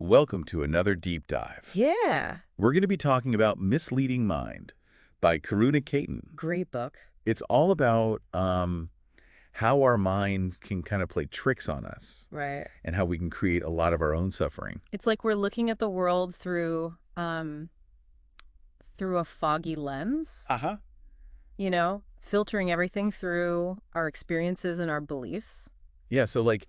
welcome to another deep dive. Yeah. We're going to be talking about Misleading Mind by Karuna Caton. Great book. It's all about how our minds can kind of play tricks on us Right. and how we can create a lot of our own suffering. It's like we're looking at the world through a foggy lens, Uh-huh. filtering everything through our experiences and our beliefs. Yeah, so like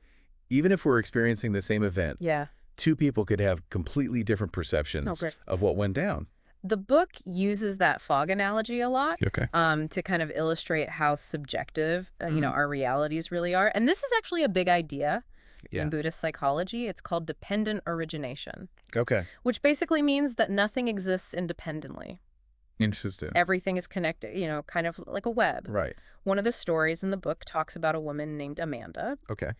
even if we're experiencing the same event, Yeah. two people could have completely different perceptions great. of what went down. The book uses that fog analogy a lot. Okay. To kind of illustrate how subjective, our realities really are. And this is actually a big idea in Buddhist psychology. It's called dependent origination, Okay. which basically means that nothing exists independently. Interesting. Everything is connected, kind of like a web. Right. One of the stories in the book talks about a woman named Amanda. Okay.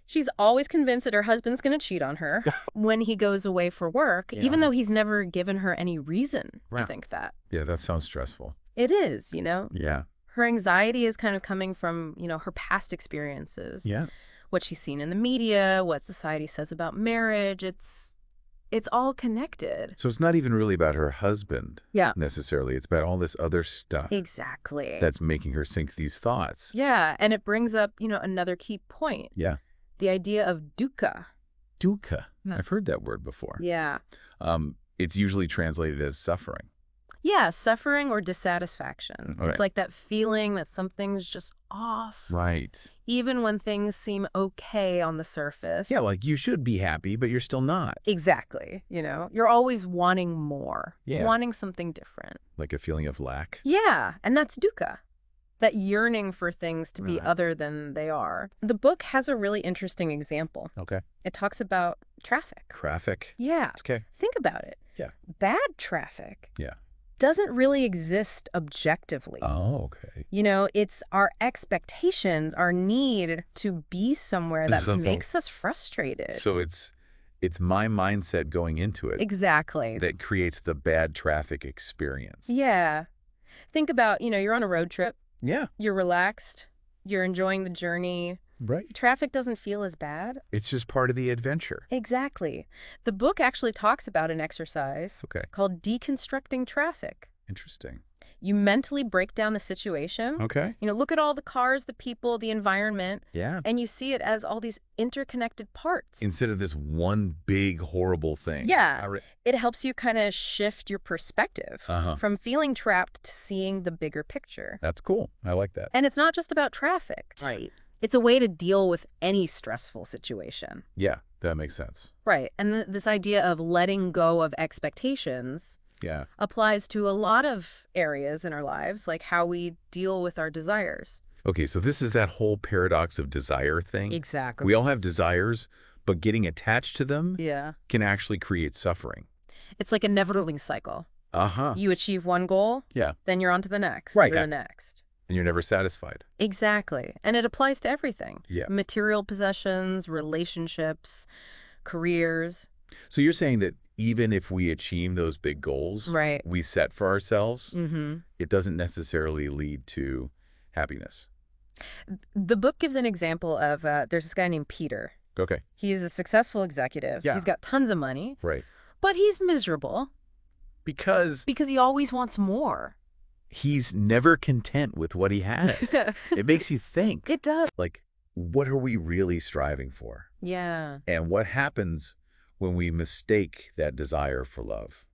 She's always convinced that her husband's going to cheat on her when he goes away for work, even though he's never given her any reason to think that. Yeah, that sounds stressful. It is, Yeah. Her anxiety is kind of coming from, her past experiences. Yeah. What she's seen in the media, what society says about marriage. It's all connected. So it's not even really about her husband necessarily. It's about all this other stuff Exactly. that's making her think these thoughts. Yeah, and it brings up, another key point. Yeah. The idea of dukkha. Dukkha. I've heard that word before. Yeah. It's usually translated as suffering. Yeah, suffering or dissatisfaction. Okay. It's like that feeling that something's just off. Right. Even when things seem okay on the surface. Yeah, like you should be happy, but you're still not. Exactly. You're always wanting more. Yeah. Wanting something different. Like a feeling of lack. Yeah, and that's dukkha. That yearning for things to be other than they are. The book has a really interesting example. Okay. It talks about traffic. Traffic. Yeah. Okay. Think about it. Yeah. Bad traffic. Yeah. Doesn't really exist objectively. Oh, okay. It's our expectations, our need to be somewhere that makes us frustrated. So it's my mindset going into it. Exactly. That creates the bad traffic experience. Yeah. Think about, you're on a road trip. Yeah. You're relaxed. You're enjoying the journey. Right. Traffic doesn't feel as bad. It's just part of the adventure. Exactly. The book actually talks about an exercise called deconstructing traffic. Interesting. You mentally break down the situation. Okay. Look at all the cars, the people, the environment. Yeah. And you see it as all these interconnected parts. Instead of this one big horrible thing. Yeah. It helps you kind of shift your perspective from feeling trapped to seeing the bigger picture. That's cool. I like that. And it's not just about traffic. Right. It's a way to deal with any stressful situation. Yeah, that makes sense. Right. And this idea of letting go of expectations applies to a lot of areas in our lives, like how we deal with our desires. Okay, so this is that whole paradox of desire thing. Exactly. We all have desires, but getting attached to them can actually create suffering. It's like a never-ending cycle. You achieve one goal, then you're on to the next, Right. or the next. And you're never satisfied. Exactly. And it applies to everything. Yeah. Material possessions, relationships, careers. So you're saying that even if we achieve those big goals we set for ourselves, it doesn't necessarily lead to happiness. The book gives an example of, there's this guy named Peter. Okay. He's a successful executive. Yeah. He's got tons of money. Right. But he's miserable. Because he always wants more. He's never content with what he has. It makes you think. It does. Like, what are we really striving for? Yeah. And what happens when we mistake that desire for love?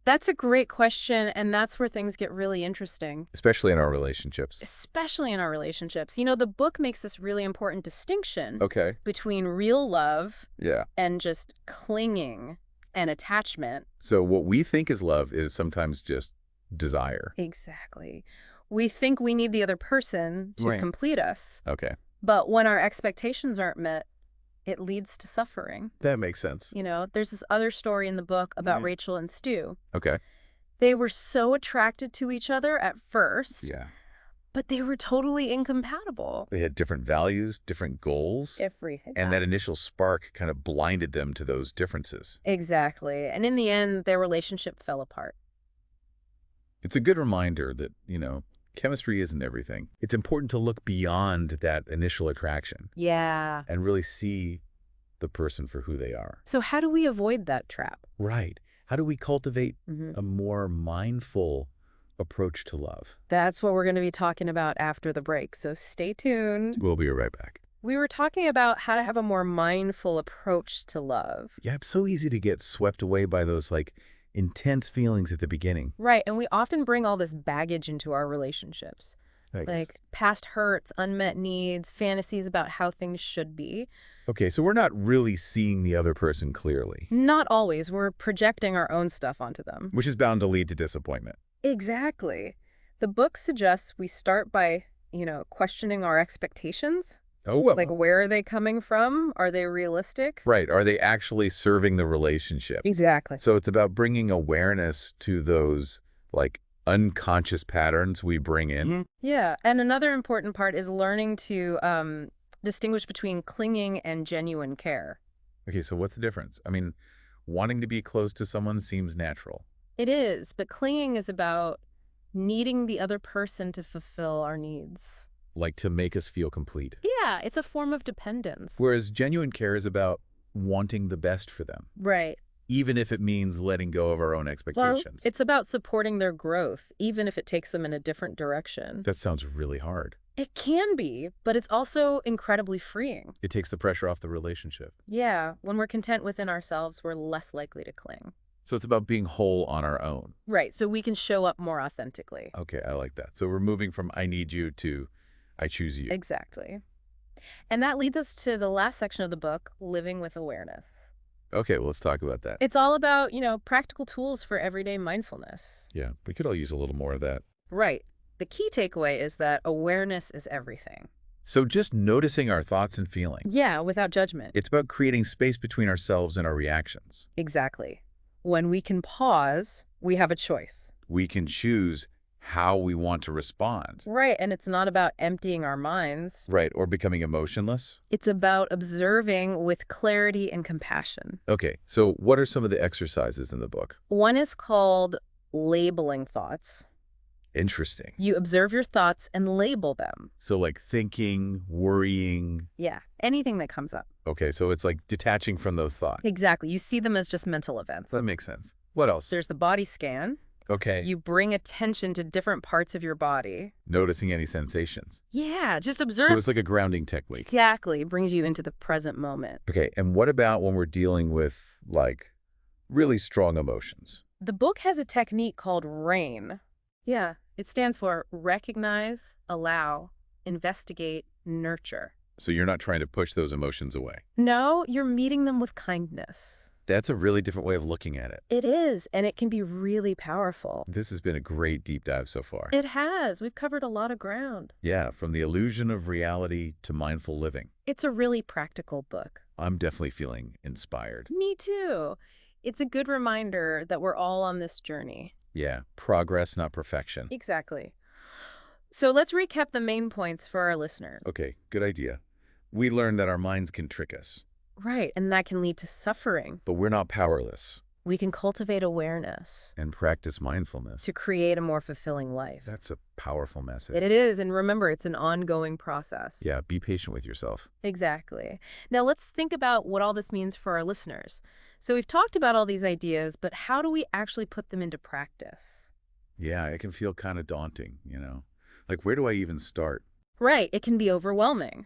That's a great question, and that's where things get really interesting. Especially in our relationships. The book makes this really important distinction between real love Yeah. and just clinging and attachment. So what we think is love is sometimes just desire. Exactly. We think we need the other person to complete us. Okay. But when our expectations aren't met, it leads to suffering. That makes sense. There's this other story in the book about Rachel and Stu. Okay. They were so attracted to each other at first. Yeah. But they were totally incompatible. They had different values, different goals. Everything. And that initial spark kind of blinded them to those differences. Exactly. And in the end, their relationship fell apart. It's a good reminder that, chemistry isn't everything. It's important to look beyond that initial attraction. Yeah. And really see the person for who they are. So how do we avoid that trap? Right. How do we cultivate a more mindful approach to love? That's what we're going to be talking about after the break, so stay tuned. We'll be right back. We were talking about how to have a more mindful approach to love. Yeah, it's so easy to get swept away by those, like, intense feelings at the beginning. Right, and we often bring all this baggage into our relationships. Thanks. Like past hurts, unmet needs, fantasies about how things should be. Okay, so we're not really seeing the other person clearly. Not always. We're projecting our own stuff onto them. Which is bound to lead to disappointment. Exactly. The book suggests we start by, questioning our expectations. Oh, well. Like, where are they coming from? Are they realistic? Right. Are they actually serving the relationship? Exactly. So it's about bringing awareness to those, like, unconscious patterns we bring in. Yeah. And another important part is learning to distinguish between clinging and genuine care. Okay, so what's the difference? I mean, wanting to be close to someone seems natural. It is, but clinging is about needing the other person to fulfill our needs. Like to make us feel complete. Yeah, it's a form of dependence. Whereas genuine care is about wanting the best for them. Right. Even if it means letting go of our own expectations. Well, it's about supporting their growth, even if it takes them in a different direction. That sounds really hard. It can be, but it's also incredibly freeing. It takes the pressure off the relationship. Yeah, when we're content within ourselves, we're less likely to cling. So it's about being whole on our own. Right, so we can show up more authentically. Okay, I like that. So we're moving from I need you to I choose you. Exactly. And that leads us to the last section of the book, Living with Awareness. Okay, well, let's talk about that. It's all about, practical tools for everyday mindfulness. Yeah, we could all use a little more of that. Right. The key takeaway is that awareness is everything. So just noticing our thoughts and feelings. Yeah, without judgment. It's about creating space between ourselves and our reactions. Exactly. When we can pause, we have a choice. We can choose how we want to respond. Right, and it's not about emptying our minds. Right, or becoming emotionless. It's about observing with clarity and compassion. Okay, so what are some of the exercises in the book? One is called labeling thoughts. Interesting. You observe your thoughts and label them. So like thinking, worrying. Yeah, anything that comes up. Okay, so it's like detaching from those thoughts. Exactly. You see them as just mental events. That makes sense. What else? There's the body scan. Okay. You bring attention to different parts of your body. Noticing any sensations. Yeah, just observe. So it's like a grounding technique. Exactly. It brings you into the present moment. Okay, and what about when we're dealing with, like, really strong emotions? The book has a technique called RAIN. Yeah, it stands for recognize, allow, investigate, nurture. So you're not trying to push those emotions away. No, you're meeting them with kindness. That's a really different way of looking at it. It is, and it can be really powerful. This has been a great deep dive so far. It has. We've covered a lot of ground. Yeah, from the illusion of reality to mindful living. It's a really practical book. I'm definitely feeling inspired. Me too. It's a good reminder that we're all on this journey. Yeah, progress, not perfection. Exactly. So let's recap the main points for our listeners. Okay, good idea. We learned that our minds can trick us. Right, and that can lead to suffering. But we're not powerless. We can cultivate awareness. And practice mindfulness. To create a more fulfilling life. That's a powerful message. It is, and remember, it's an ongoing process. Yeah, be patient with yourself. Exactly. Now let's think about what all this means for our listeners. So we've talked about all these ideas, but how do we actually put them into practice? Yeah, it can feel kind of daunting, Like, where do I even start? Right, it can be overwhelming.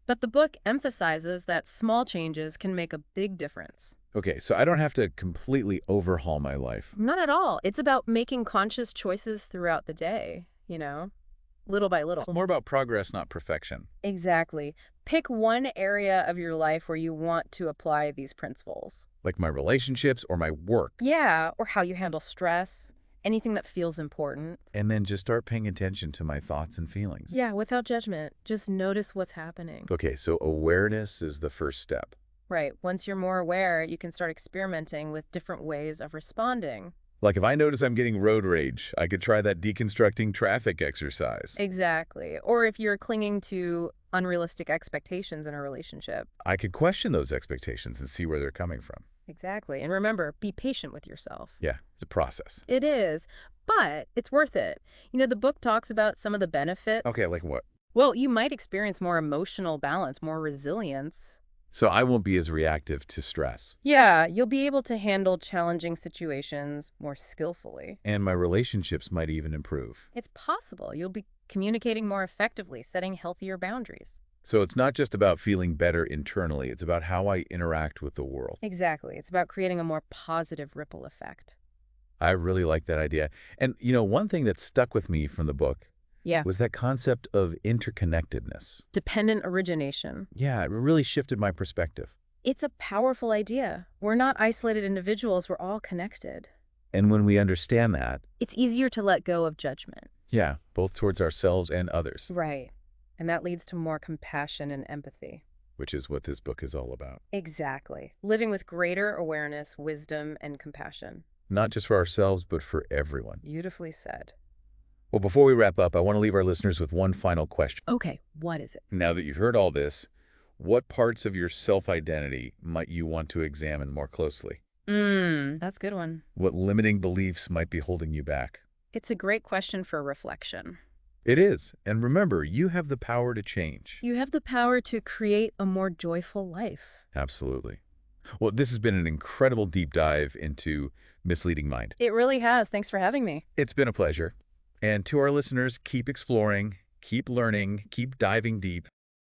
But the book emphasizes that small changes can make a big difference. Okay, so I don't have to completely overhaul my life. Not at all. It's about making conscious choices throughout the day, little by little. It's more about progress, not perfection. Exactly. Pick one area of your life where you want to apply these principles. Like my relationships or my work. Yeah, or how you handle stress, anything that feels important. And then just start paying attention to my thoughts and feelings. Yeah, without judgment. Just notice what's happening. Okay, so awareness is the first step. Right. Once you're more aware, you can start experimenting with different ways of responding. Like if I notice I'm getting road rage, I could try that deconstructing traffic exercise. Exactly. Or if you're clinging to unrealistic expectations in a relationship. I could question those expectations and see where they're coming from. Exactly. And remember, be patient with yourself. Yeah, it's a process. It is, but it's worth it. The book talks about some of the benefits. Okay, like what? Well, you might experience more emotional balance, more resilience. So I won't be as reactive to stress. Yeah, you'll be able to handle challenging situations more skillfully. And my relationships might even improve. It's possible you'll be communicating more effectively, setting healthier boundaries. So it's not just about feeling better internally, it's about how I interact with the world. Exactly. It's about creating a more positive ripple effect. I really like that idea. And, one thing that stuck with me from the book Yeah. was that concept of interconnectedness. Dependent origination. Yeah, it really shifted my perspective. It's a powerful idea. We're not isolated individuals, we're all connected. And when we understand that, It's easier to let go of judgment. yeah, both towards ourselves and others. Right. And that leads to more compassion and empathy. Which is what this book is all about. Exactly. Living with greater awareness, wisdom, and compassion. Not just for ourselves, but for everyone. Beautifully said. Well, before we wrap up, I want to leave our listeners with one final question. Okay, what is it? Now that you've heard all this, what parts of your self-identity might you want to examine more closely? That's a good one. What limiting beliefs might be holding you back? It's a great question for reflection. It is. And remember, you have the power to change. You have the power to create a more joyful life. Absolutely. Well, this has been an incredible deep dive into Misleading Mind. It really has. Thanks for having me. It's been a pleasure. And to our listeners, keep exploring, keep learning, keep diving deep.